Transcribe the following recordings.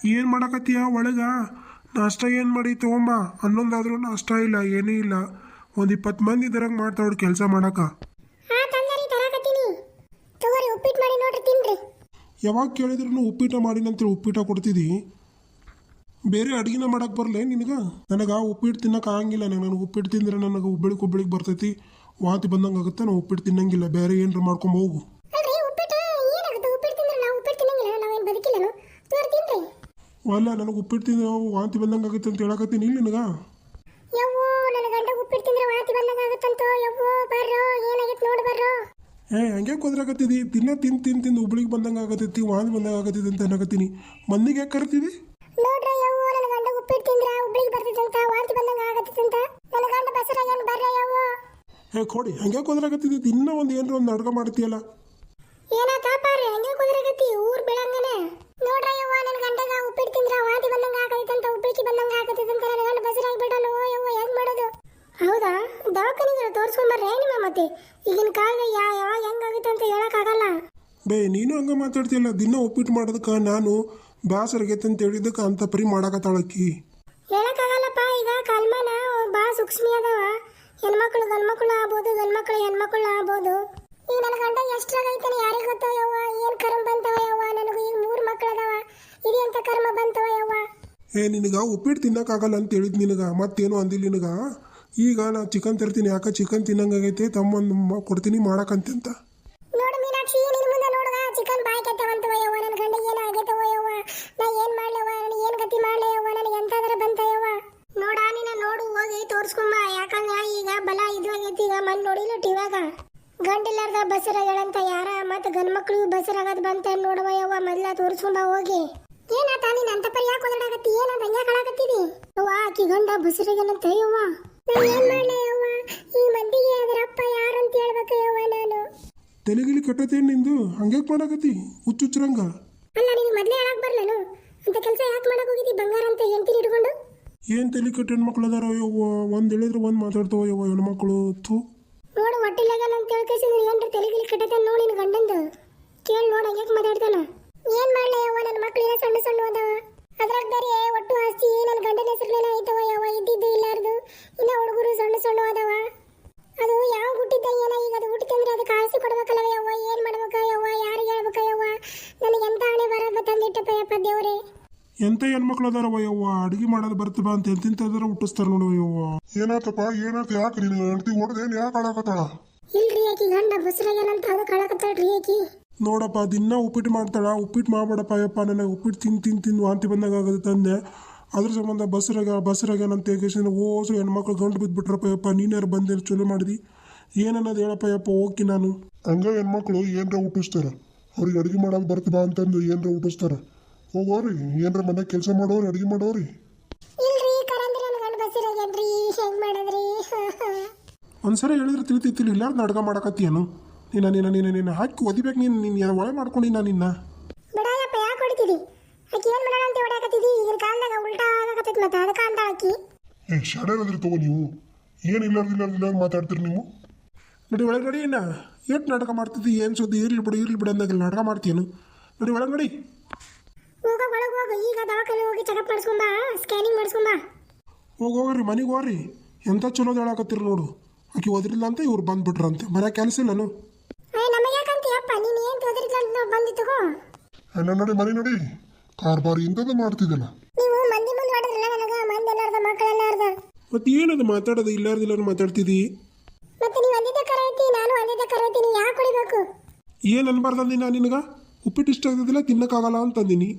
ಏನು ಮಾಡಕತ್ತೀಯ ಒಳಗ? ನಾಷ್ಟ ಏನು ಮಾಡಿ ತೊಗೊಂಬ. ಹನ್ನೊಂದಾದ್ರೂ ನಾಷ್ಟ ಇಲ್ಲ, ಏನೂ ಇಲ್ಲ. ಒಂದು 20 ಮಂದಿ ಇದ್ರಾಗ ಮಾಡ್ತಾವ್ರಿ ಕೆಲಸ ಮಾಡಕ. ಯಾವಾಗ ಕೇಳಿದ್ರು ಉಪ್ಪಿಟ ಮಾಡಿನಂತೇಳಿ ಉಪ್ಪಿಟ ಕೊಡ್ತಿದ್ದಿ. ಬೇರೆ ಅಡುಗೆನ ಮಾಡಕ್ಕೆ ಬರಲೇ ನಿನಗೆ? ನನಗೆ ಉಪ್ಪಿಟ್ಟು ತಿನ್ನಕ್ಕೆ ಆಗಂಗಿಲ್ಲ. ನನಗೆ ಉಪ್ಪಿಟ್ಟು ತಿಂದ್ರೆ ನನಗೆ ಉಬ್ಬಳಿಗೆ ಬರ್ತೈತಿ, ವಾಂತಿ ಬಂದಂಗೆ ಆಗುತ್ತೆ. ನಾವು ಉಪ್ಪಿಟ್ಟು ತಿನ್ನಂಗಿಲ್ಲ. ಬೇರೆ ಏನಾರು ಮಾಡ್ಕೊಂಡು ಹೋಗು. ಅಲ್ಲ, ನನಗೆ ಉಪ್ಪಿಟ್ಟು ತಿಂದ್ರೆ ವಾಂತಿ ಬಂದಂಗೆ ಆಗುತ್ತೆ ಅಂತ ಹೇಳಕತ್ತೀನಿ ಇಲ್ಲಿ ನಿನಗೆ. ಹಂಗೆ ಕುದ್ರಾಕತ್ತಿದಿ. ತಿಂದು ಉಬ್ಳಿಗೆ ಬಂದಂಗೆ ಆಗತ್ತೈತಿ, ವಾಂತಿ ಬಂದಂಗೆ ಆಗತ್ತೈತಿ ಅಂತ ಅನ್ನಕತ್ತೀನಿ. ಮಂದಿಗೆ ಯಾಕೆ ಕರಿತೀವಿ? ಕೊಡಿ, ಹಂಗೆ ಕುದ್ರಾಕತ್ತಿದಿ. ದಿನ ಒಂದು ಏನಾರ ಒಂದು ಅಡ್ಗೆ ಮಾಡ್ತೀಯಲ್ಲ. ಹೌದಾ? ದವಾಖಾನಿಗೆ ತೋರಿಸ್ಕೊಂಬರ್ರೆ ನಿಮ್ಮ ಮತ್ತೆ. ಈಗಿನ ಕಾಲದಾಗ ಯಾವಾಗ ಹೆಂಗಾಗುತ್ತೆ ಅಂತ ಹೇಳಕ್ಕಾಗಲ್ಲ. ನೀನು ಹಂಗೆ ಮಾತಾಡ್ತೀಯಲ್ಲ. ದಿನ ಉಪ್ಪಿಟ್ಟು ಮಾಡೋದಕ್ಕೆ ನಾನು ಬೇಸರಗೈತೆ ಅಂತ ಹೇಳಿದ್ದಕ್ಕೆ ಅಂತ ಪರಿ ಮಾಡಾಕತ್ತಾಳಕ್ಕಿ. ಹೇಳಕ್ಕಾಗಲ್ಲಪ್ಪ. ಈಗ ಕಾಲ್ಮಾನ ಭಾಳ ಸೂಕ್ಷ್ಮಿ ಅದಾವ. ಹೆಣ್ಮಕ್ಳು ಗಂಡ್ಮಕ್ಳು ಆಗ್ಬೋದು, ಗಂಡ್ಮಕ್ಳು ಹೆಣ್ಮಕ್ಳು ಆಗ್ಬೋದು. ಈಗ ನನ್ನ ಗಂಡ ಎಷ್ಟ್ರಾಗೈತಾನೆ ಯಾರಿಗೆ ಗೊತ್ತೋ ಯವ್ವ. ಏನು ಕರ್ಮ ಬಂತವ ಯವ್ವ. ನನಗೂ ಈಗ 3 ಮಕ್ಳು ಅದಾವ. ಇದೆಂತ ಕರ್ಮ ಬಂತವ ಯವ್ವ. ನಿನಗೆ ಉಪ್ಪಿಟ್ಟು ತಿನ್ನಕ್ಕಾಗಲ್ಲ ಅಂತ ಹೇಳಿದ್ ನಿನಗೆ. ಮತ್ತೇನು ಅಂದಿಲ್ಲ ನಿನಗೆ. ಈಗ ನಾ ಚಿಕನ್ ತರ್ತೀನಿ. ಯಾಕೆ ಚಿಕನ್ ತಿನ್ನಂಗಾಗೈತೆ, ತಮ್ಮೊಂದು ಕೊಡ್ತೀನಿ ಮಾಡಕಂತೆ ಅಂತ. ನೋಡು ಮೀನಾಕ್ಷಿ, ನಿನ್ನ ಮುಂದೆ ನೋಡುವ ಚಿಕನ್ ಬಾಯಿ ಕೆಟ್ಟವಂತವ ಯವ್ವ. ನನ್ನ ಗಂಡ ಏನು ಆಗೈತವ ಯವ್ವ. ನಾ ಏನು ಮಾಡ್ಲವ, ನನಗೆ ಏನು ಗತಿ ಮಾಡ್ಲೆ ಯವ್ವ. ನನಗೆ ಎಂತಾದ್ರ ಬಂತ ಯವ್ವ. ನೋಡ ನೀನ ನೋಡು, ಹೋಗಿ ತೋರಿಸ್ಕೊಂಬ. ಯಾಕಂದ್ರೆ ಈಗ ಬಲ ಇದು ಆಗೈತಿ. ಈಗ ಮನ್ ನೋಡಿಲ್ಲ ಟಿವಾಗ ಗಂಡಿಲ್ಲಾರ್ದ ಬಸರಾಗಳಂತ ಯಾರ ಮತ್ತು ಗಂಡ್ಮಕ್ಳು ಬಸರಾಗದ್ ಬಂತ ನೋಡುವ ಯವ್ವ. ಮೊದ್ಲ ತೋರಿಸ್ಕೊಂಬ ಹೋಗಿ. ಏನಾತ ನೀನು ಅಂತ ಪರಿ ಯಾಕೆ ಓದಾಡಕತ್ತಿ? ಏನಂತ ಹಂಗೆ ಕಳಾಕತ್ತೀವಿ ಯವ್ವ. ಆಕಿ ಗಂಡ ಬಸರಾಗನಂತ ಯವ್ವ. ನಾ ಏನು ಮಾಡ್ಲೆ ಯವ್ವ. ಈ ಮಂದಿಗೆ ಅದರಪ್ಪ ಯಾರಂತ ಹೇಳ್ಬೇಕು ಯವ್ವ ನಾನು. ತೆಲಿಗಿಲಿ ಕೆಟ್ಟತೇನು ನಿಂದು? ಹಂಗೆ ಮಾಡಕತ್ತಿ ಹುಚ್ಚುಚ್ಚರಂಗ. ಅಲ್ಲ, ನಿನಗೆ ಮೊದಲೇ ಹೇಳಕ್ ಬರ್ಲನು? ಅಂತ ಕೆಲಸ ಯಾಕೆ ಮಾಡಕ್ ಹೋಗಿದ್ದಿ? ಬಂಗಾರ ಅಂತ ಹೆಂಡತಿ ಹಿಡ್ಕೊಂಡು. ಏನು ತಲೆ ಕೆಟ್ಟ ಹೆಣ್ಮಕ್ಳು ಅದಾರ ಯವ್ವ. ಒಂದು ಹೇಳಿದ್ರೆ ಒಂದು ಮಾತಾಡ್ತಾವ ಯವ್ವ ಹೆಣ್ಮಕ್ಳು. ನೋಡು, ಹೊಟ್ಟಿಲಾಗ ನಾನು ಕೇಳ್ಕೇಸಿದ್ರೆ ಏನ್ರ ತೆಲಿಗಿಲಿ ಕೆಟ್ಟತೇನೆ ನೋಡಿ ನಿನ್ನ ಗಂಡಂದು. ಕೇಳಿ ನೋಡು ಹಂಗೆ ಮಾತಾಡ್ತಾನ. ಏನು ಮಾಡ್ಲೆ ಯವ್ವ. ನನ್ನ ಮಕ್ಳು ಏನೋ ಸಣ್ಣ ಸಣ್ಣ ಅದಾವ. ಅದ್ರಾಗ ಬೇರೆ ಒಟ್ಟು ಆಸ್ತಿ ನನ್ನ ಗಂಡನ ಹೆಸರುಲೇನ ಐತವ ಯವ್ವ. ಇದ್ದಿದ್ದು ಇಲ್ಲಾರ್ದು ಇನ್ನ ಹುಡುಗರು ಸಣ್ಣ ಸಣ್ಣ ಅದಾವ. ಅದು ಯಾವ ಹುಟ್ಟಿದ್ದ ಏನ. ಈಗ ಅದು ಹುಟ್ಟಿತಂದ್ರೆ ಅದಕ್ಕೆ ಆಸ್ತಿ ಕೊಡ್ಬೇಕಲ್ಲವ ಯವ್ವ. ಏನು ಮಾಡ್ಬೇಕ ಯವ್ವ? ಯಾರಿಗೆ ಹೇಳ್ಬೇಕ ಯವ್ವ? ನನಗೆ ಎಂತ ಹಣೆ ಬರ ತಂದಿಟ್ಟಪ್ಪ ದೇವ್ರೆ. ಎಂತ ಹೆಣ್ಮಕ್ಳು ಅದಾರವ ಯವ್ವ. ಅಡುಗೆ ಮಾಡೋದು ಬರ್ತಬ ಅಂತ ಎಂತಿಂತದಾರ ಹುಟ್ಟಿಸ್ತಾರ ನೋಡುವ ಯವ್ವ. ಏನಾತಪ್ಪ? ಏನಾತ? ಯಾಕೆ ನೀನು ಹೆಂಡತಿ ಹೊಡೆದೇನು? ಯಾಕೆ ಆಳಾಕತ್ತಾಳ? ಇಲ್ರಿ, ಆಕಿ ಗಂಡ ಬಸರಾಗೇನಂತ ಅದಕ್ಕೆ ಆಳಾಕತ್ತಾಳ್ರಿ ಆಕಿ. ನೋಡಪ್ಪ, ದಿನ ಉಪ್ಪಿಟ್ಟು ಮಾಡ್ತಾಳ. ಉಪ್ಪಿಟ್ಟು ಮಾಡ್ಬೇಡಪ್ಪ ಯಪ್ಪ. ನನಗೆ ಉಪ್ಪಿಟ್ಟು ತಿಂದು ವಾಂತಿ ಬಂದಾಗ ಆಗೋದು ತಂದೆ. ಅದ್ರ ಸಂಬಂಧ ಬಸರಾಗ್ಯಾನಂತ ಓಸು ಹೆಣ್ಮಕ್ಳು ಗಂಟು ಬಿದ್ದುಬಿಟ್ರಪ್ಪ ಯಪ್ಪ. ನೀನ್ಯಾರು ಬಂದೇನು ಚಲೋ ಮಾಡಿದಿ? ಏನನ್ನೋದು ಹೇಳಪ್ಪ ಯಪ್ಪ. ಹೋಗಿ ನಾನು ಹಂಗ ಹೆಣ್ಮಕ್ಳು ಏನರ ಹುಟ್ಟಿಸ್ತಾರ. ಅವ್ರಿಗೆ ಅಡುಗೆ ಮಾಡೋದು ಬರ್ತದ ಅಂತಂದು ಏನರ ಹುಟ್ಟಿಸ್ತಾರ. ಹೋಗೋರಿ ಏನರ ಮನೆ ಕೆಲಸ ಮಾಡೋರಿ, ಅಡುಗೆ ಮಾಡೋರಿ. ಒಂದ್ಸರಿ ಹೇಳಿದ್ರೆ ತಿಳಿತಿತ್ತಿಲ್ಲ. ಇಲ್ಲಾರ್ದು ಅಡ್ಗೆ ಮಾಡಕತ್ತೀಯನು ನೀನು ಹಾಕಿ ಒದಿಬೇಕು. ನೀನು ಒಳೆ ಮಾಡ್ಕೊಂಡು ನಿನ್ನ ಬಿಡಾಯಪ್ಪ. ಯಾಕೆ ಹೊಡಿತೀರಿ? ಆಕಿ ಏನು ಮಾಡೋಣ ಅಂತ ಹೊಡ್ಯಾಕತ್ತಿದಿ? ಈಗಿನ ಕಾಲದಾಗ ಉಲ್ಟಾ ಆಗಕತ್ತೈತಿ. ಮತ್ತೆ ಅದಕ್ಕೆ ಅಂತ ಆಕಿ ಶಾಡ್ಯಾರದ್ರಿ ತಗೋ. ನೀವು ಏನು ಇಲ್ಲಾರ್ದು ಮಾತಾಡ್ತೀರಿ ನೀವು. ನೋಡಿ ಒಳಗೆ ನಡಿ. ಎಷ್ಟು ನಾಟಕ ಮಾಡ್ತಿದ್ದಿ? ಏನು ಸುದ್ದಿ? ಇರ್ಲಿ ಬಿಡು ಅಂದಾಗ ನಾಟಕ ಮಾಡ್ತೀಯನು. ನೋಡಿ ಒಳಗೆ ನಡಿ. ಒಳಗೆ ಹೋಗು. ಈಗ ದವಾಖಾನೆ ಹೋಗಿ ಚೆಕಪ್ ಮಾಡಿಸ್ಕೊಂಬ, ಸ್ಕ್ಯಾನಿಂಗ್ ಮಾಡಿಸ್ಕೊಂಬ. ಹೋಗ್ರಿ ಮನೆಗೆ ಹೋಗ್ರಿ. ಎಂಥ ಚಲೋದು ಹೇಳಕತ್ತೀರಿ ನೋಡು. ಆಕೆ ಓದ್ರಿಲ್ಲ ಅಂತ ಇವ್ರು ಬಂದ್ಬಿಟ್ರಂತೆ. ಮನೆ ಕೆಲಸ ಇಲ್ಲನು. ನಮಗೆ ಯಾಕಂತೀಯಪ್ಪ? ನೀನು ಏನು ಓದ್ರಿಲ್ಲ ಅಂತ ಬಂದಿತ್ತಗೋ. ನೋಡಿ ಮನೆ ನೋಡಿ. ಕಾರ್ಬಾರಿ ಇಂಥದ್ದು ಮಾಡ್ತಿದ್ದಲ್ಲ ನೀವು. ಮಂದಿ ಮುಂದೆ ಹೊಡೆದ್ರಲ್ಲ ನನಗೆ. ಮಂದಿ ಎಲ್ಲಾರ್ದ ಮಕ್ಕಳೆಲ್ಲಾರ್ದ. ಮತ್ತೆ ಏನದು ಮಾತಾಡೋದು? ಇಲ್ಲಾರ್ದಿಲ್ಲ ಮಾತಾಡ್ತಿದ್ದಿ. ಮತ್ತೆ ನೀವು ಅಂದಿದ್ದ ಕರೆ ಐತಿ, ನಾನು ಅಂದಿದ್ದ ಕರೆ ಐತಿ. ನೀವು ಯಾಕೆ ಹೊಡಿಬೇಕು? ಏನು ಅನ್ಬಾರ್ದಂದಿ ನಾನು ನಿನಗೆ. ಉಪ್ಪಿಟ್ಟು ಇಷ್ಟ ಆಗ್ತದಿಲ್ಲ, ತಿನ್ನಕ್ಕಾಗಲ್ಲ ಅಂತಂದಿನಿ.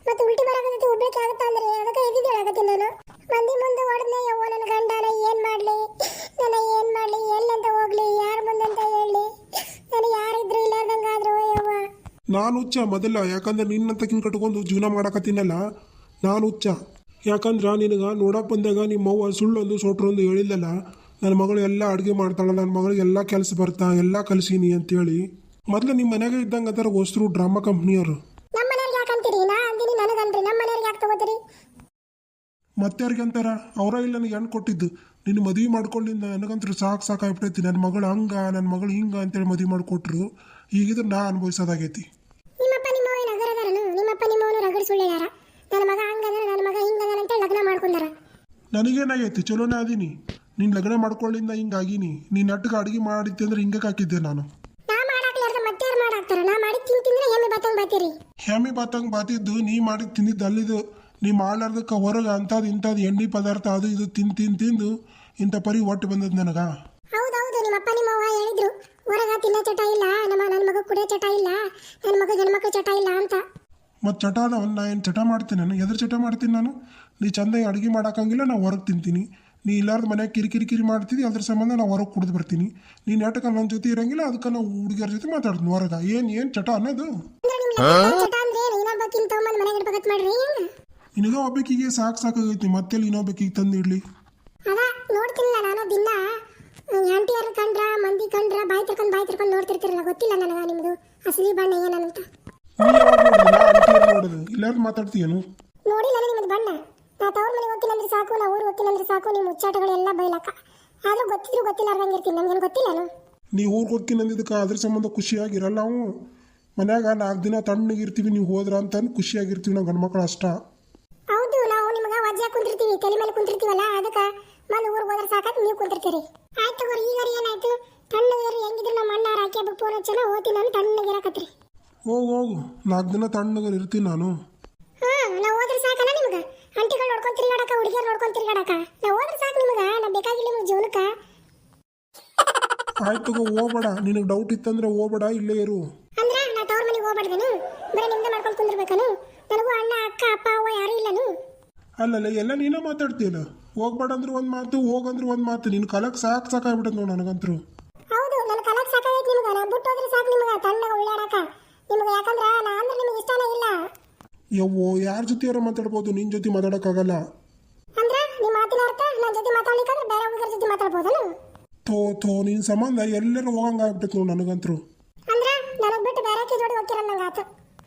ಮತ್ತೆ ಉಲ್ಟಿ ಬರಾಕತ್ತೈತಿ, ಉಬ್ಳಿಕೆ ಆಗುತ್ತಾ ಅಂದ್ರೆ ಅದಕ್ಕೆ ಇದ್ದಿದ್ದು ಹೇಳಕತ್ತೀನಿ ನಾನು. ಮಂದಿ ಮುಂದೆ ಹೊಡೆದ್ನೆ ಯವ್ವ. ನನ್ನ ಗಂಡನ ಏನು ಮಾಡಲಿ? ಎಲ್ಲಂತ ಹೋಗ್ಲಿ? ಯಾರ ಮುಂದಂತ ಹೇಳಲಿ? ನನಗೆ ಯಾರಿದ್ರು ಇಲ್ಲಾರ್ದಂಗಾದ್ರು ಯವ್ವ. ನಾನು ಹುಚ್ಚ ಮೊದಲ. ಯಾಕಂದ್ರೆ ನಿನ್ನಂತಕಿನ ಕಟ್ಕೊಂಡು ಜೀವನ ಮಾಡಕತ್ತೀನಲ್ಲ, ನಾನು ಹುಚ್ಚ. ಯಾಕಂದ್ರೆ ನಿನಗೆ ನೋಡಕ್ಕೆ ಬಂದಾಗ ನಿಮ್ಮ ಅವ್ವ ಸುಳ್ಳೊಂದು ಸೋಟ್ರೊಂದು ಹೇಳಿಲ್ಲಲ್ಲ. ನನ್ನ ಮಗಳು ಎಲ್ಲ ಅಡುಗೆ ಮಾಡ್ತಾಳೆ, ನನ್ನ ಮಗಳಿಗೆ ಎಲ್ಲ ಕೆಲಸ ಬರ್ತಾ, ಎಲ್ಲ ಕಲಿಸೀನಿ ಅಂತೇಳಿ. ಮೊದಲು ನಿಮ್ಮ ಮನೆಗೆ ಇದ್ದಂಗೆ ಅದರ ಹೊಸರು ಡ್ರಾಮಾ ಕಂಪ್ನಿಯವರು. ನಮ್ಮ ಮನೆಯವ್ರಿಗೆ ಯಾಕಂತೀರಿ? ನಾ ಅಂದಿನಿ ನನಗನ್ರಿ. ನಮ್ಮ ಮನೆಯವ್ರಿಗೆ ಯಾಕೆ ತಗೋತೀರಿ? ಮತ್ತೆ ಯಾರಿಗೆ ಅಂತಾರ? ಅವರ ಇಲ್ಲ ನನಗೆ ಹೆಣ್ಣು ಕೊಟ್ಟಿದ್ದು. ನಿನ್ನ ಮದುವೆ ಮಾಡ್ಕೊಂಡಿದ್ದ ನನಗಂತೂ ಸಾಕಾಗ್ಬಿಟ್ಟೈತಿ. ನನ್ನ ಮಗಳು ಹಂಗ, ನನ್ನ ಮಗಳು ಹಿಂಗ ಅಂತೇಳಿ ಮದುವೆ ಮಾಡಿಕೊಟ್ರು. ಈಗಿದ್ರೆ ನಾ ಅನುಭವಿಸೋದಾಗೈತಿ. ನಿಮ್ಮಪ್ಪ ನಿಮ್ಮವ್ವ ನಗರದಾರನು? ನಿಮ್ಮಪ್ಪ ನಿಮ್ಮವನು ರಗಡ್ ಸುಳ್ಳು ಯಾರ? ನನ್ನ ನನಗೇನಾಗೈತಿ ಚಲೋನೇ ಅದೀನಿ. ನೀನು ಲಗ್ನ ಮಾಡ್ಕೊಳ್ಳಿಂದ ಹಿಂಗಾಗಿನಿ. ನೀನು ನೆಟ್ಟಗೆ ಅಡುಗೆ ಮಾಡಿದ್ದೆ ಅಂದ್ರೆ ಹಿಂಗೆ ಹಾಕಿದ್ದೆ ನಾನು. ನಾ ಮಾಡಾಕ್ಲಾರ್ದ ಮತ್ತೆ ಯಾರು ಮಾಡಾಕ್ತಾರ? ನಾ ಮಾಡಿ ತಿಂತಿಂದ್ರೆ ಹೆಮ್ಮೆ ಬತ್ತಂಗ್ ಬಾತೀರಿ. ಹೆಮ್ಮೆ ಬಾತಂಗೆ ಬಾತಿದ್ದು ನೀ ಮಾಡಿ ತಿಂದಿದ್ದು ಅಲ್ಲಿದ್ದು. ನೀ ಮಾಡ್ಲಾರ್ದಕ್ಕೆ ಹೊರಗೆ ಅಂಥದ್ದು ಇಂಥದ್ದು ಎಣ್ಣೆ ಪದಾರ್ಥ ಅದು ಇದು ತಿಂದು ಇಂಥ ಪರಿ ಹೊಟ್ಟೆ ಬಂದದ್ದು ನನಗೆ. ಹೌದೌದು, ನಿಮ್ಮಪ್ಪ ನಿಮ್ಮವ್ವ ಹೇಳಿದ್ರು ಹೊರಗ ತಿನ್ನೋ ಚಟ ಇಲ್ಲ, ನನ್ನ ಮಗ ಕುಡಿಯೋ ಚಟ ಇಲ್ಲ, ನನ್ನ ಮಗ ಗಂಡ್ಮಕ್ಳ ಚಟ ಇಲ್ಲ ಅಂತ. ಮತ್ತು ಚಟ ಅದಾವ. ನಾ ಏನು ಚಟ ಮಾಡ್ತೀನಿ? ನಾನು ಎದ್ರ ಚಟ ಮಾಡ್ತೀನಿ? ನಾನು ನೀ ಚಂದಾಗಿ ಅಡುಗೆ ಮಾಡೋಕ್ಕಂಗಿಲ್ಲ, ನಾ ಹೊರಗೆ ತಿಂತೀನಿ. ನೀ ಇಲ್ಲಾರ್ದು ಮನ್ಯಾಗ ಕಿರಿಕಿರಿ ಮಾಡ್ತಿದ್ದಿ, ಅದ್ರ ಸಂಬಂಧ ನಾವು ಹೊರಗೆ ಕುಡಿದು ಬರ್ತೀನಿ. ನೀನು ನೆಟ್ಟಕ್ಕೆ ನನ್ನ ಜೊತೆ ಇರಂಗಿಲ್ಲ, ಅದಕ್ಕೆ ನಾವು ಹುಡುಗಿಯರ ಜೊತೆ ಮಾತಾಡ್ತೀನಿ ಹೊರಗೆ. ಏನು ಚಟ ಅನ್ನೋದು? ಚಟ ಅಂದ್ರೆ ಇನ್ನೊಬ್ಬಕ್ಕಿಂತ ತೊಗೊಂಬಂದು ಮನೆಗೆ ಇಡ್ಬೇಕತ್ ಮಾಡ್ರಿ ಹೆಂಗ? ನಿನಗ ಒಬ್ಬಕಿಗೆ ಸಾಕಾಗೈತಿ, ಮತ್ತೆಲ್ಲಿ ಇನ್ನೊಬ್ಬಕಿಗೆ ತಂದು ಇಡ್ಲಿ? ಅದ ನೋಡ್ತಿಲ್ಲ ನಾನು ದಿನ ಆಂಟಿಯರ್ ಕಂಡ್ರ ಮಂದಿ ಕಂಡ್ರ ಬಾಯಿ ತಿರ್ಕೊಂಡು ನೋಡ್ತಿರ್ತಿರಲ್ಲ, ಗೊತ್ತಿಲ್ಲ ನನಗ ನಿಮ್ದು ಅಸಲಿ ಬಣ್ಣ ಏನಂತ. ನೀ ಯಾವಾಗ ನೋಡಿದೆ? ನಾ ಅಂಟಿಯರ್ ನೋಡೋದು ಇಲ್ಲಾರ್ದು ಮಾತಾಡ್ತೀಯನು? ನೋಡಿಲ್ಲ ನಿಮ್ದು ಬಣ್ಣ. ನಾ ತವ್ರ ಮನೆಗೆ ಹೋಗ್ತೀನಂದ್ರೆ ಸಾಕು, ನಾ ಊರು ಹೋಗ್ತೀನಂದ್ರೆ ಸಾಕು, ನಿಮ್ಮ ಮುಚ್ಚಾಟಗಳೆಲ್ಲ ಬೈಲಕ್ಕ. ಆದ್ರೂ ಗೊತ್ತಿದ್ರು ಗೊತ್ತಿಲ್ಲಾರ್ದಂಗೆ ಇರ್ತೀನಿ, ನಮ್ಗೇನು ಗೊತ್ತಿಲ್ಲ. ನೀ ಊರಿಗೆ ಹೋಗ್ತೀನಿ ಅಂದಿದ್ದಕ್ಕೆ ಅದ್ರ ಸಂಬಂಧ ಖುಷಿಯಾಗಿರಲ್ಲ. ನಾವು ಮನ್ಯಾಗ 4 ದಿನ ತಣ್ಣಗಿರ್ತೀವಿ, ನೀವು ಹೋದ್ರ ಅಂತ ಖುಷಿಯಾಗಿರ್ತೀವಿ ನಾವು ಗಂಡ್ಮಕ್ಳು ಅಷ್ಟ. ಹೌದು, ನಾವು ನಿಮ್ಗೆ ವಜ್ಜಾಗಿ ಕುಂತಿರ್ತೀವಿ, ತಲೆ ಮೇಲೆ ಕುಂತಿರ್ತೀವಲ್ಲ, ಅದಕ್ಕೆ ಮೊದಲು ಊರಿಗೆ ಹೋದ್ರೆ ಸಾಕಾಗಿ ನೀವು ಕುಂತಿರ್ತೀರಿ. ಆಯ್ತು ತಗೋರಿ, ಈಗ ಏನಾಯ್ತು? ತಣ್ಣಗಿರಿ, ಹೆಂಗಿದ್ರು ನಮ್ಮ ಅಣ್ಣ ರಾಕಿ ಹಬ್ಬಕ್ಕೆ ಫೋನ್ ಹಚ್ಚನ ಹೋಗ್ತೀನಿ ನಾನು, ತಣ್ಣಗಿರಕತ್ರಿ. ಹೋಗು 4 ದಿನ ತಣ್ಣಗರ್ ಇರ್ತೀನಿ ನಾನು. ನಾವು ಹೋದ್ರೆ ಸಾಕಲ್ಲ ನಿಮ್ಗೆ? ಅಂಟಿಗಳು ನೋಡ್ಕೊಂಡು ತಿರ್ಗಾಡಕ, ಹುಡುಗಿಯರು ನೋಡ್ಕೊಂಡು ತಿರ್ಗಾಡಕ ನಾವು ಹೋದ್ರೆ ಸಾಕು ನಿಮ್ಗೆ? ನಾ ಬೇಕಾಗಿಲ್ಲ ನಿಮ್ಗೆ ಜೀವನಕ್ಕೆ. ಆಯ್ತು ತಗೋ, ಹೋಗ್ಬೇಡ. ನಿನಗೆ ಡೌಟ್ ಇತ್ತಂದ್ರೆ ಹೋಗ್ಬೇಡ, ಇಲ್ಲೇ ಇರು. ಅಂದ್ರೆ ನಾ ತವ್ರ ಮನೆಗೆ ಹೋಗ್ಬಾರ್ದೇನು? ಬರೀ ನಿಮ್ದೆ ಮಾಡ್ಕೊಂಡು ಕುಂದಿರ್ಬೇಕನು? ನನಗೂ ಅಣ್ಣ ಅಕ್ಕ ಅಪ್ಪ ಅವ್ವ ಯಾರು ಇಲ್ಲನು? ಅಲ್ಲಲ್ಲ, ಎಲ್ಲ ನೀನೇ ಮಾತಾಡ್ತೀಯಲ್ಲ. ಹೋಗ್ಬೇಡ ಅಂದ್ರೆ ಒಂದು ಮಾತು, ಹೋಗಂದ್ರೆ ಒಂದು ಮಾತು. ನಿನ್ನ ಕಲಕ್ಕೆ ಸಾಕಾಗ್ಬಿಟ್ಟದ ನೋಡಿ ನನಗಂತರು. ಹೌದು, ನನ್ನ ಕಲಕ್ ಸಾಕಾಗೈತೆ ನಿಮ್ಗೆ. ನಾ ಬಿಟ್ಟು ಹೋದ್ರೆ ಸಾಕು ನಿಮ್ಗೆ ತಣ್ಣಗ ಉಳ್ಳಾಡಕ ನಿಮ್ಗೆ. ಯಾಕಂದ್ರೆ ನಾ ಅಂದ್ರೆ ನಿಮ್ಗೆ ಇಷ್ಟನೇ ಇಲ್ಲ. ಯವ್ವೋ, ಯಾರ ಜೊತೆಯಾರ ಮಾತಾಡ್ಬೋದು, ನಿನ್ನ ಜೊತೆ ಮಾತಾಡೋಕ್ಕಾಗಲ್ಲ. ಅಂದ್ರೆ ನಿಮ್ಮ ಮಾತಿನ ಅರ್ಥ ನನ್ನ ಜೊತೆ ಮಾತಾಡ್ಲಿಕ್ಕಂದ್ರೆ ಬೇರೆ ಹುಡುಗರ ಜೊತೆ ಮಾತಾಡ್ಬೋದನು? ಥೋ ನಿನ್ನ ಸಂಬಂಧ ಎಲ್ಲರೂ ಹೋಗಂಗಾಗ್ಬಿಟ್ಟೈತೆ ನೋಡಿ ನನಗಂತರು. ಅಂದ್ರೆ ನನಗೆ ಬಿಟ್ಟು ಬೇರೆ ಜೋಡಿ ಹೋಗ್ತಿರಲ್ಲ ನಂಗೆ ಆತು.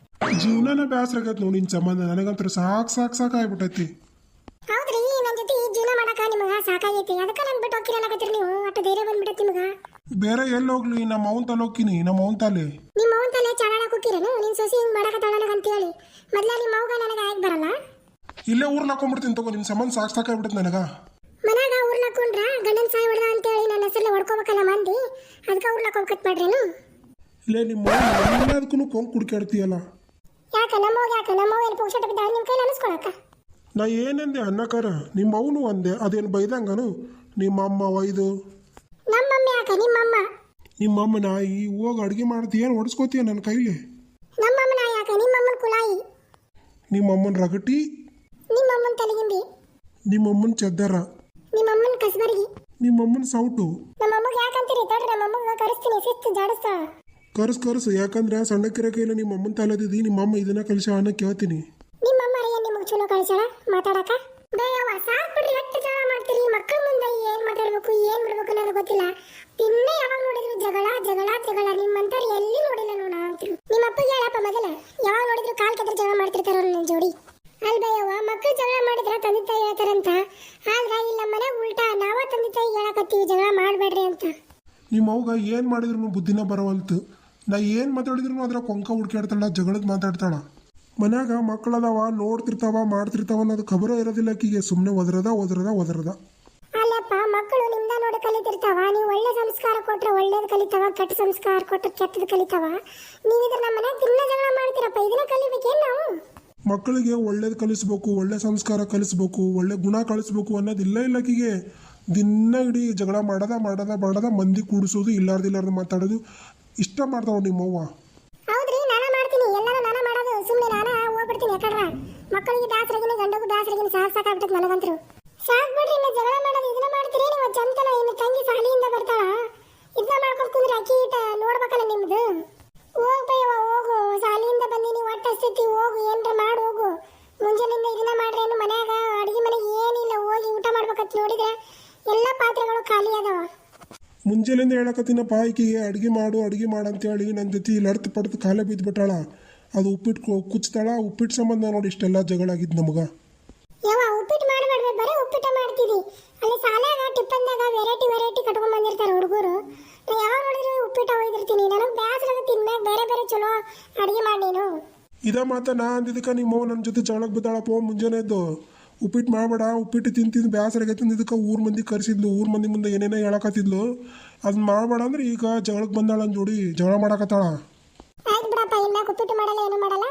ಜೀವನನೇ ಬೇಸರ ಆಗೈತೆ ನೋಡಿ ನಿನ್ನ ಸಂಬಂಧ. ನನಗಂತರು ಸಾಕಾಗ್ಬಿಟ್ಟೈತಿ. ಹೌದ್ರಿ, ನನ್ನ ಜೊತೆ ಈ ಜೀವನ ಮಾಡಕ ನಿಮಗೆ ಸಾಕಾಗೈತಿ, ಅದಕ್ಕೆ ನಾನು ಬಿಟ್ಟು ಹೋಗ್ತಿರಲ್ಲಾಗತ್ತೀರಿ ನೀವು. ಅಷ್ಟು ಧೈರ್ಯ ಬಂದ್ಬಿಡತ್ತೆ ನಿಮ್ಗೆ. ಬೇರೆ ಎಲ್ಲಿ ಹೋಗ್ಲಿ? ನಮ್ಮ ಅವನ ತಲೆ ಹೋಗ್ತೀನಿ, ನಮ್ಮ ಅವನ ತಲೆ. ನಿಮ್ಮ ಅವನ ತಲೆ ಚಾಡಾಡಕ್ಕೆ ಹೋಗ್ತೀರೇನು? ನಿನ್ನ ಸೊಸಿ ಹಿಂಗೆ ಮಾಡಕತ್ತಾಳ ಅಂತ ಹೇಳಿ ಮೊದಲ ನಿಮ್ಮ ಅವ್ಗ ನನಗೆ ಆಯ್ಕೆ ಬರಲ್ಲ. ಇಲ್ಲೇ ಊರ್ನ ಹಾಕೊಂಡ್ಬಿಡ್ತೀನಿ ತಗೋ. ನಿನ್ನ ಸಂಬಂಧ ಸಾಕಾಗ್ಬಿಟ್ಟೈತೆ ನನಗೆ. ಮನ್ಯಾಗ ಊರ್ನ ಹಾಕೊಂಡ್ರ ಗಂಡನ ಸಾಯಿ ಹೊಡೆದ ಅಂತೇಳಿ ನನ್ನ ಹೆಸರಲ್ಲಿ ಹೊಡ್ಕೋಬೇಕಲ್ಲ ಮಂದಿ, ಅದಕ್ಕೆ ಊರ್ನ ಹಾಕೋಬೇಕತ್ ಮಾಡ್ರೇನು? ಇಲ್ಲೇ ನಿಮ್ಮ ಎಲ್ಲದಕ್ಕೂ ಕೊಂಗ್ ಕುಡ್ಕಾಡ್ತೀಯಲ್ಲ. ಯಾಕೆ ನಮ್ಮವ್ವ ಏನು ಪುಕ್ಷಟ ಬಿದ್ದಾಳೆ ನಿಮ್ಮ ಕೈಲಿ ಅನಿಸ್ಕೊಳಕ? ನಾ ಏನಂದೆ ಅನ್ನಕಾರ? ನಿಮ್ಮ ಅವನು ಅಂದೆ, ಅದೇನು ಬೈದಂಗನು? ನಿಮ್ಮ ಅಮ್ಮ ಒಯ್ದು ನಮ್ಮಮ್ಮ ಯಾಕೆ? ನಿಮ್ಮಮ್ಮ ನಿಮ್ಮಮ್ಮನ ಈ ಹೋಗಿ ಅಡುಗೆ ಮಾಡ್ತೀಯ, ಏನು ಹೊಡ್ಸ್ಕೋತೀಯ ನನ್ನ ಕೈಲಿ? ನಮ್ಮಮ್ಮನ ಯಾಕೆ? ನಿಮ್ಮಮ್ಮನ ಕುಲಾಯಿ, ನಿಮ್ಮಮ್ಮನ ರಗಟಿ, ನಿಮ್ಮಮ್ಮನ ತಲೆಗಿಂಬಿ, ನಿಮ್ಮಮ್ಮನ ಚೆದ್ದರ, ನಿಮ್ಮಮ್ಮನ ಕಸಬರ್ಗಿ, ನಿಮ್ಮಮ್ಮನ ಸೌಟು. ನಮ್ಮಮ್ಮಗೆ ಯಾಕಂತೀರಿ? ತಡ್ರಿ, ನಮ್ಮಮ್ಮಗೆ ಕರೆಸ್ತೀನಿ, ಶಿಸ್ತು ಜಾಡಿಸ್ತಾ. ಕರ್ಸು. ಯಾಕಂದ್ರೆ ಸಣ್ಣಕ್ಕಿರೋ ಕೈಲಿ ನಿಮ್ಮ ಅಮ್ಮನ ತಲೆದಿದ್ದಿ, ನಿಮ್ಮಮ್ಮ ಇದನ್ನ ಕಲಿಸ ಅನ್ನ ಕೇಳ್ತೀನಿ. ನಿಮ್ಮಮ್ಮ ಏನ್ ನಿಮಗೆ ಚಲೋ ಕಳಿಸ್ಯಾಳ ಮಾತಾಡಕ? ಬೇಯವ್ವ ಸಾಕ್ ಬಿಡ್ರಿ, ಎಷ್ಟು ಜಗಳ ಮಾಡ್ತೀರಿ ಮಕ್ಕಳ ಮುಂದೆ. ಏನ್ ಮಾತಾಡ್ಬೇಕು ಏನ್ ಬಿಡ್ಬೇಕು ನನಗೆ ಗೊತ್ತಿಲ್ಲ. ದಿನ ಯಾವಾಗ ನೋಡಿದ್ರು ಜಗಳ. ನಿಮ್ಮಂತವ್ರು ಎಲ್ಲಿ ನೋಡಿಲ್ಲ ನೋಡ ಅಂತೀವಿ. ನಿಮ್ಮ ಅಪ್ಪಗೆ ಹೇಳಪ್ಪ ಮೊದಲ, ಯಾವಾಗ ನೋಡಿದ್ರು ಕಾಲ್ ಕೆದ್ರ ಜಗಳ ಮಾಡ್ತಿರ್ತಾರ ನನ್ನ ಜೋಡಿ. ಅಲ್ ಬೇಯವ್ವ, ಮಕ್ಕಳು ಜಗಳ ಮಾಡಿದ್ರ ತಂದೆ ತಾಯಿ ಹೇಳ್ತಾರಂತ, ಆದ್ರ ಇಲ್ಲ ಮನೆಗೆ ಉಲ್ಟಾ ನಾವ ತಂದೆ ತಾಯಿ ಹೇಳಕತ್ತೀವಿ ಜಗಳ ಮಾಡ್ಬೇಡ್ರಿ ಅಂತ. ನಿಮ್ಮ ಅವ್ಗ ಏನು ಮಾಡಿದ್ರು ಬುದ್ಧಿನ ಬರವಲ್ತು. ನಾ ಏನು ಮಾತಾಡಿದ್ರು ಅದ್ರ ಕೊಂಕ ಹುಡ್ಕಾಡ್ತಾಳ, ಜಗಳದ ಮಾತಾಡ್ತಾಳ. ಮನ್ಯಾಗ ಮಕ್ಕಳದಾವ, ನೋಡ್ತಿರ್ತಾವ ಮಾಡ್ತಿರ್ತಾವ ಅನ್ನೋದು ಖಬರ ಇರೋದಿಲ್ಲ ಆಕಿಗೆ. ಸುಮ್ಮನೆ ಒದರದ. ಅಲ್ಲಪ್ಪ, ಮಕ್ಕಳು ನಿಮ್ದ ನೋಡಿ ಕಲಿತಿರ್ತಾವ. ನೀವು ಒಳ್ಳೆ ಸಂಸ್ಕಾರ ಕೊಟ್ರೆ ಒಳ್ಳೇದು ಕಲಿತಾವ, ಕೆಟ್ಟ ಸಂಸ್ಕಾರ ಕೊಟ್ರೆ ಕೆಟ್ಟದ್ದು ಕಲಿತಾವ. ನೀವಿದ್ರ ನಮ್ಮ ಮನ್ಯಾಗ ದಿನ ಜಗಳ ಮಾಡ್ತೀರಪ್ಪ, ಇದನ್ನ ಕಲಿಬೇಕೇನು ನಾವು? ಮಕ್ಕಳಿಗೆ ಒಳ್ಳೇದು ಕಲಿಸ್ಬೇಕು, ಒಳ್ಳೆ ಸಂಸ್ಕಾರ ಕಲಿಸ್ಬೇಕು, ಒಳ್ಳೆ ಗುಣ ಕಳಿಸ್ಬೇಕು ಅನ್ನೋದಿಲ್ಲ ಆಕಿಗೆ. ದಿನ ಇಡೀ ಜಗಳ ಮಾಡದ ಮಂದಿ ಕೂಡಿಸೋದು, ಇಲ್ಲಾರ್ದು ಮಾತಾಡೋದು ಇಷ್ಟ ಮಾಡ್ತಾವ ನಿಮ್ಮವ್ವ. ಹೌದ್ರಿ, ನಾನ ಮಾಡ್ತೀನಿ, ಎಲ್ಲಾನು ನಾನ ಮಾಡೋದು. ಸುಮ್ಮನೆ ನಾನ ಹೋಗ್ಬಿಡ್ತೀನಿ ಯಾಕಂದ್ರ ಮಕ್ಕಳಿಗೆ ಬ್ಯಾಸರಾಗಿನ ಗಂಡಗೂ ಬ್ಯಾಸರಾಗಿನ ಸಾಕಾಗ್ಬಿಟ್ಟದ ನನಗಂತರು. ಸಾಕ್ ಬಿಡ್ರಿ, ಇನ್ನು ಜಗಳ ಮಾಡೋದು ಇದನ್ನ ಮಾಡ್ತೀರಿ ನೀವು. ಚಂತನ ಇನ್ನು ತಂಗಿ ಸಾಲಿಯಿಂದ ಬರ್ತಾಳ, ಇದನ್ನ ಮಾಡ್ಕೊಂಡು ಕುಂದ್ರೆ ಅಕ್ಕಿ ನೋಡ್ಬೇಕಲ್ಲ ನಿಮ್ದು. ಹೋಗ್ಬಯ್ಯವ ಹೋಗು, ಸಾಲಿಯಿಂದ ಬಂದಿನಿ, ಒಟ್ಟಸ್ತೈತಿ, ಹೋಗು ಏನ್ರ ಮಾಡಿ ಹೋಗು. ಮುಂಜಾನಿಂದ ಇದನ್ನ ಮಾಡ್ರಿ, ಏನು ಮನ್ಯಾಗ ಅಡಿಗೆ ಮನೆಗೆ ಏನಿಲ್ಲ, ಹೋಗಿ ಊಟ ಮಾಡ್ಬೇಕಂತ ನೋಡಿದ್ರೆ ಎಲ್ಲ ಪಾತ್ರೆಗಳು ಖಾಲಿ ಅದಾವ. ಮುಂಜಾನೆಯಿಂದ ಹೇಳಕತ್ತೀನಪ್ಪ ಆಕಿಗೆ ಅಡುಗೆ ಮಾಡು ಅಂತೇಳಿ ನನ್ನ ಜೊತೆ ಲಡ್ತು ಪಡ್ತು ಕಾಲೇ ಬಿದ್ದುಬಿಟ್ಟಾಳ. ಅದು ಉಪ್ಪಿಟ್ಟು ಕುಚ್ತಾಳ. ಉಪ್ಪಿಟ್ಟು ಸಂಬಂಧ ನೋಡಿ ಇಷ್ಟೆಲ್ಲ ಜಗಳ ಆಗಿದ್ದು ನಮಗೆ. ಯಾವ ಉಪ್ಪಿಟ್ಟು ಮಾಡಬೇಡ್ರಿ, ಬರೀ ಉಪ್ಪಿಟ್ಟ ಮಾಡ್ತೀವಿ. ಅಲ್ಲಿ ಸಾಲಾಗ ಟಿಪ್ಪನ್ದಾಗ ವೆರೈಟಿ ಕಟ್ಕೊಂಡ್ ಬಂದಿರ್ತಾರೆ ಹುಡುಗರು. ನಾ ಯಾವಾಗ ನೋಡಿದ್ರು ಉಪ್ಪಿಟ್ಟ ಒಯ್ದಿರ್ತೀನಿ. ನನಗೆ ಬೇಸರ ತಿನ್ಮ್ಯಾಗ ಬೇರೆ ಚಲೋ ಅಡುಗೆ ಮಾಡಿ ನೀನು. ಇದ ಮಾತ ನಾ ಅಂದಿದ್ದಕ್ಕೆ ನಿಮ್ಮವ್ವ ನನ್ನ ಜೊತೆ ಜಗಳಕ್ಕೆ ಬಿದ್ದಾಳಪ್ಪ ಮುಂಜಾನೆ ಎದ್ದು. ಉಪ್ಪಿಟ್ಟು ಮಾಡಬೇಡ, ಉಪ್ಪಿಟ್ಟು ತಿಂದು ಬೇಸರ ಆಗೈತೆ ಇದಕ್ಕೆ ಊರ್ ಮಂದಿ ಕರೆಸಿದ್ಲು, ಊರ್ ಮಂದಿ ಮುಂದೆ ಏನೇನೋ ಹೇಳಕತ್ತಿದ್ಲು. ಅದನ್ನ ಮಾಡಬೇಡ ಅಂದ್ರೆ ಈಗ ಜಗಳಕ್ಕೆ ಬಂದಾಳ ನನ್ನ ಜೋಡಿ, ಜಗಳ ಮಾಡಕತ್ತಾಳ. ಆಯ್ತು ಬಿಡಪ್ಪ, ಇನ್ನ ಉಪ್ಪಿಟ್ಟು ಮಾಡಲ್ಲ ಏನು ಮಾಡಲ್ಲ,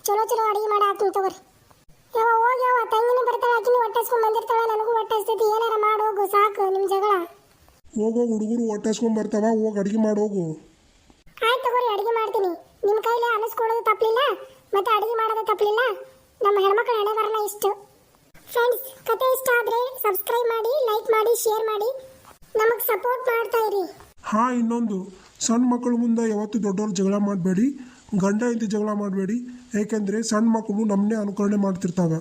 ಚಲೋ ಚಲೋ ಅಡಿಗೆ ಮಾಡಿ ಹಾಕ್ತೀನಿ ತಗೋರಿ. ಯಾವ ಹೋಗಿ ಯಾವ ತಂಗಿನೂ ಬರ್ತಾಳೆ, ಆಕಿನೂ ಹೊಟ್ಟೆಸ್ಕೊಂಡ್ ಬಂದಿರ್ತಾಳೆ, ನನಗೂ ಹೊಟ್ಟೆಸ್ತೈತಿ, ಏನಾರ ಮಾಡೋಗು, ಸಾಕು ನಿಮ್ಮ ಜಗಳ. ಹೋಗೋಗಿ ಹುಡುಗರು ಹೊಟ್ಟೆಸ್ಕೊಂಡ್ ಬರ್ತಾವ, ಹೋಗಿ ಅಡಿಗೆ ಮಾಡೋಗು. ಆಯ್ತು ತಗೋರಿ, ಅಡಿಗೆ ಮಾಡ್ತೀನಿ. ನಿಮ್ಮ ಕೈಲಿ ಅನಿಸ್ಕೊಳ್ಳೋದು ತಪ್ಪಲಿಲ್ಲ, ಮತ್ತೆ ಅಡಿಗೆ ಮಾಡೋದು ತಪ್ಪಲಿಲ್ಲ. ನಮ್ಮ ಹೆಣ್ಮಕ್ಳ ಹಣೆ ಬರಲ್ಲ ಇಷ್ಟು. ಫ್ರೆಂಡ್ಸ್, ಕತೆ ಇಷ್ಟ ಆದರೆ ಸಬ್ಸ್ಕ್ರೈಬ್ ಮಾಡಿ, ಲೈಕ್ ಮಾಡಿ, ಶೇರ್ ಮಾಡಿ, ನಮಗೆ ಸಪೋರ್ಟ್ ಮಾಡ್ತಾ ಇರಿ. ಹಾಂ, ಇನ್ನೊಂದು, ಸಣ್ಣ ಮಕ್ಕಳ ಮುಂದೆ ಯಾವತ್ತೂ ದೊಡ್ಡವ್ರು ಜಗಳ ಮಾಡಬೇಡಿ, ಗಂಡ ಹೆಂಡತಿ ಜಗಳ ಮಾಡಬೇಡಿ. ಏಕೆಂದರೆ ಸಣ್ಣ ಮಕ್ಕಳು ನಮ್ಮನ್ನೇ ಅನುಕರಣೆ ಮಾಡ್ತಿರ್ತಾವೆ.